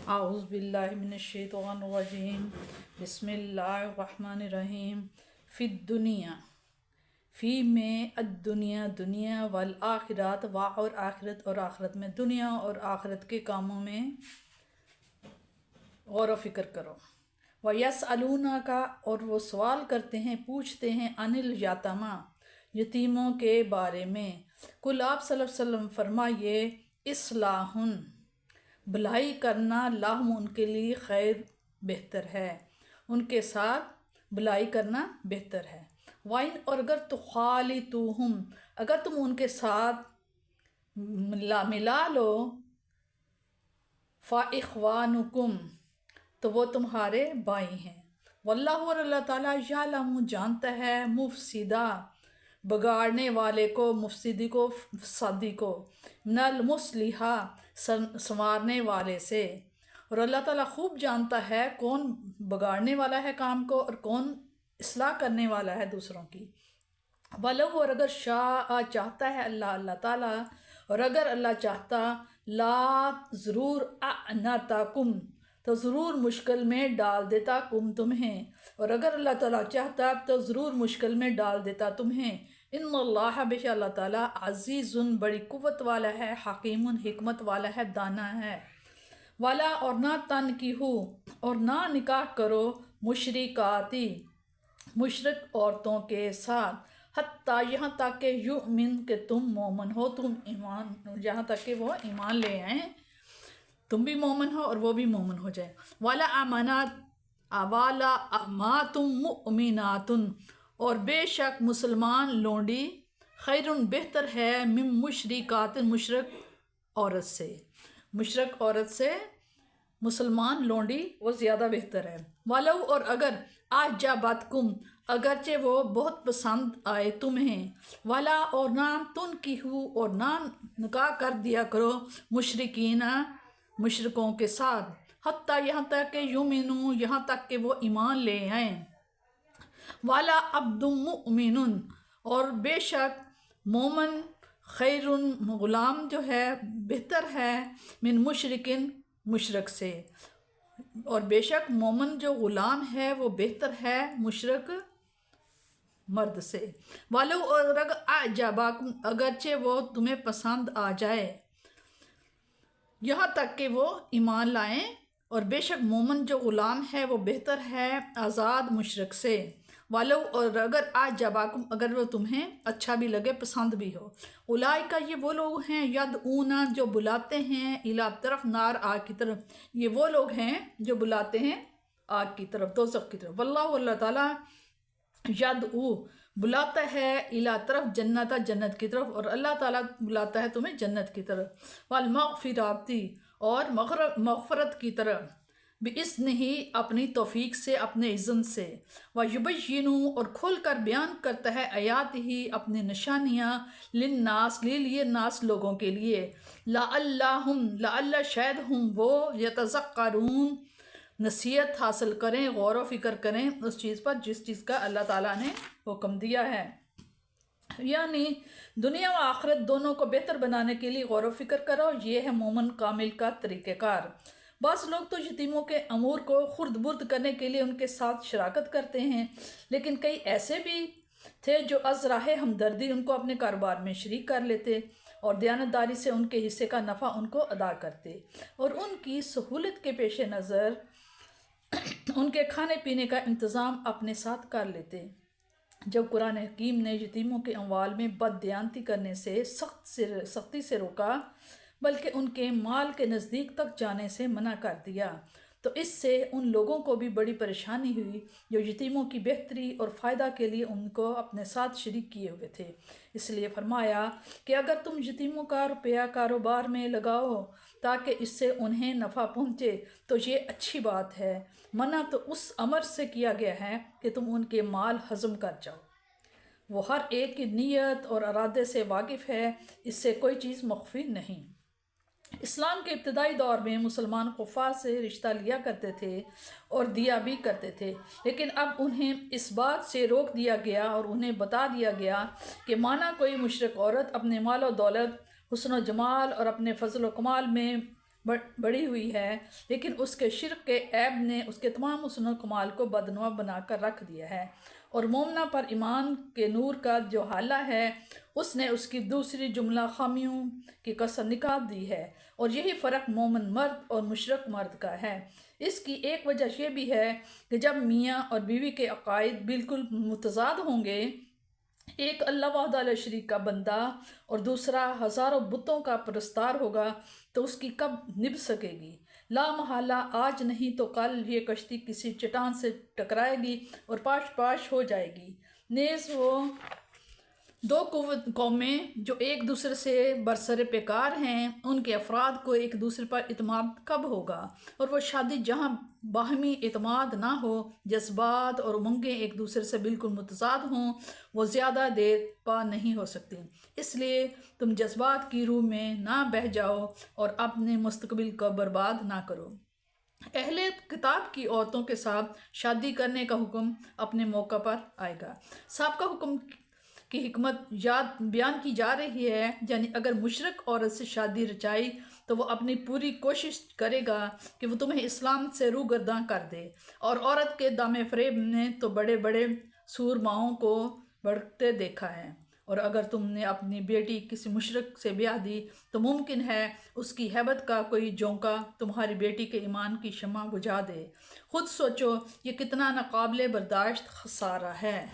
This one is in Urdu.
اعوذ باللہ من الشیطان الرجیم بسم اللہ الرحمن الرحیم فی الدنیا فی میں الدنیا دنیا والآخرات اور آخرت اور آخرت میں دنیا اور آخرت کے کاموں میں غور و فکر کرو۔ وَيَسْأَلُونَكَ اور وہ سوال کرتے ہیں پوچھتے ہیں عن الیتامیٰ یتیموں کے بارے میں۔ کل آپ صلی اللہ علیہ وسلم فرمائیے اصلاح بھلائی کرنا لہم ان کے لیے خیر بہتر ہے، ان کے ساتھ بھلائی کرنا بہتر ہے۔ وَإِنْ اور اگر تخالطوہم اگر تم ان کے ساتھ ملا لو فَإِخْوَانُكُمْ تو وہ تمہارے بھائی ہیں۔ واللہ اور اللہ تعالیٰ یعلم جانتا ہے مفسدہ بگاڑنے والے کو، مفسدی کو، فسادی کو، من المصلحہ سنوارنے والے سے، اور اللہ تعالیٰ خوب جانتا ہے کون بگاڑنے والا ہے کام کو اور کون اصلاح کرنے والا ہے دوسروں کی۔ وَلَوْ اور اگر شاء چاہتا ہے اللہ تعالیٰ، اور اگر اللہ چاہتا لا ضرور اعنتکم تو ضرور مشکل میں ڈال دیتا تمہیں، اور اگر اللہ تعالیٰ چاہتا تو ضرور مشکل میں ڈال دیتا تمہیں۔ ان اللہ بے شک اللہ تعالیٰ عزیز بڑی قوت والا ہے، حکیم حکمت والا ہے، دانا ہے۔ والا اور نہ تنکحو اور نہ نکاح کرو مشرکاتی مشرک عورتوں کے ساتھ، حتیٰ یہاں تک کہ یؤمن کہ تم مومن ہو، تم ایمان یہاں تک کہ وہ ایمان لے آئیں، تم بھی مومن ہو اور وہ بھی مومن ہو جائے۔ والا امات مؤمنات اور بے شک مسلمان لونڈی خیرن بہتر ہے من مشرکات مشرک عورت سے مسلمان لونڈی وہ زیادہ بہتر ہے۔ ولو اور اگر اعجبتکم اگرچہ وہ بہت پسند آئے تمہیں، ولا اور نہ تنکحوا اور نہ نکاح کر دیا کرو مشرکوں کے ساتھ، حتیٰ یہاں تک کہ یؤمنوا یہاں تک کہ وہ ایمان لے آئیں۔ والا عبد مؤمن اور بے شک مومن خیر غلام جو ہے بہتر ہے من مشرکن مشرک سے، اور بے شک مومن جو غلام ہے وہ بہتر ہے مشرک مرد سے۔ والو اور اگر اعجبکم اگرچہ وہ تمہیں پسند آ جائے، یہاں تک کہ وہ ایمان لائیں، اور بے شک مومن جو غلام ہے وہ بہتر ہے آزاد مشرک سے۔ والو اور اگر اعجبکم اگر وہ تمہیں اچھا بھی لگے، پسند بھی ہو۔ اولئک یہ وہ لوگ ہیں یدعون جو بلاتے ہیں الی طرف نار آگ کی طرف، یہ وہ لوگ ہیں جو بلاتے ہیں آگ کی طرف، دوزخ کی طرف۔ واللہ اللہ تعالیٰ یدعو بلاتا ہے الی طرف جنت کی طرف، اور اللہ تعالیٰ بلاتا ہے تمہیں جنت کی طرف، والمغفرات اور مغفرت کی طرف، بِإِذْنِهِ اپنی توفیق سے، اپنے اذن سے، وَيُبَيِّنُ اور کھل کر بیان کرتا ہے آیاتہ اپنے نشانیاں، للناس لیے ناس لوگوں کے لیے، لعل شاید ہم وہ یتذکرون نصیحت حاصل کریں، غور و فکر کریں اس چیز پر جس چیز کا اللہ تعالیٰ نے حکم دیا ہے۔ یعنی دنیا و آخرت دونوں کو بہتر بنانے کے لیے غور و فکر کرو، یہ ہے مومن کامل کا طریقہ کار۔ بعض لوگ تو یتیموں کے امور کو خرد برد کرنے کے لیے ان کے ساتھ شراکت کرتے ہیں، لیکن کئی ایسے بھی تھے جو از راہ ہمدردی ان کو اپنے کاروبار میں شریک کر لیتے اور دیانتداری سے ان کے حصے کا نفع ان کو ادا کرتے، اور ان کی سہولت کے پیش نظر ان کے کھانے پینے کا انتظام اپنے ساتھ کر لیتے۔ جب قرآن حکیم نے یتیموں کے اموال میں بد دیانتی کرنے سے سختی سے روکا، بلکہ ان کے مال کے نزدیک تک جانے سے منع کر دیا، تو اس سے ان لوگوں کو بھی بڑی پریشانی ہوئی جو یتیموں کی بہتری اور فائدہ کے لیے ان کو اپنے ساتھ شریک کیے ہوئے تھے۔ اس لیے فرمایا کہ اگر تم یتیموں کا روپیہ کاروبار میں لگاؤ تاکہ اس سے انہیں نفع پہنچے تو یہ اچھی بات ہے، منع تو اس امر سے کیا گیا ہے کہ تم ان کے مال ہضم کر جاؤ۔ وہ ہر ایک کی نیت اور ارادے سے واقف ہے، اس سے کوئی چیز مخفی نہیں۔ اسلام کے ابتدائی دور میں مسلمان کفار سے رشتہ لیا کرتے تھے اور دیا بھی کرتے تھے، لیکن اب انہیں اس بات سے روک دیا گیا اور انہیں بتا دیا گیا کہ مانا کوئی مشرک عورت اپنے مال و دولت، حسن و جمال اور اپنے فضل و کمال میں بڑھی ہوئی ہے، لیکن اس کے شرک کے عیب نے اس کے تمام حسن و کمال کو بدنما بنا کر رکھ دیا ہے، اور مومنہ پر ایمان کے نور کا جو حالہ ہے اس نے اس کی دوسری جملہ خامیوں کی کثر نکال دی ہے، اور یہی فرق مومن مرد اور مشرک مرد کا ہے۔ اس کی ایک وجہ یہ بھی ہے کہ جب میاں اور بیوی کے عقائد بالکل متضاد ہوں گے، ایک اللہ وحدہ لا شریک کا بندہ اور دوسرا ہزاروں بتوں کا پرستار ہوگا تو اس کی کب نبھ سکے گی؟ لا محالہ آج نہیں تو کل یہ کشتی کسی چٹان سے ٹکرائے گی اور پاش پاش ہو جائے گی۔ نیز وہ دو قومیں جو ایک دوسرے سے برسر پیکار ہیں، ان کے افراد کو ایک دوسرے پر اعتماد کب ہوگا؟ اور وہ شادی جہاں باہمی اعتماد نہ ہو، جذبات اور امنگیں ایک دوسرے سے بالکل متضاد ہوں، وہ زیادہ دیر پا نہیں ہو سکتی۔ اس لیے تم جذبات کی روح میں نہ بہہ جاؤ اور اپنے مستقبل کو برباد نہ کرو۔ اہل کتاب کی عورتوں کے ساتھ شادی کرنے کا حکم اپنے موقع پر آئے گا۔ سابقہ حکم کی حکمت بیان کی جا رہی ہے، یعنی اگر مشرک عورت سے شادی رچائی تو وہ اپنی پوری کوشش کرے گا کہ وہ تمہیں اسلام سے روگرداں کر دے، اور عورت کے دام فریب نے تو بڑے بڑے سورماؤں کو بڑھتے دیکھا ہے، اور اگر تم نے اپنی بیٹی کسی مشرک سے بیاہ دی تو ممکن ہے اس کی ہیبت کا کوئی جھونکا تمہاری بیٹی کے ایمان کی شمع بجھا دے۔ خود سوچو یہ کتنا ناقابل برداشت خسارہ ہے۔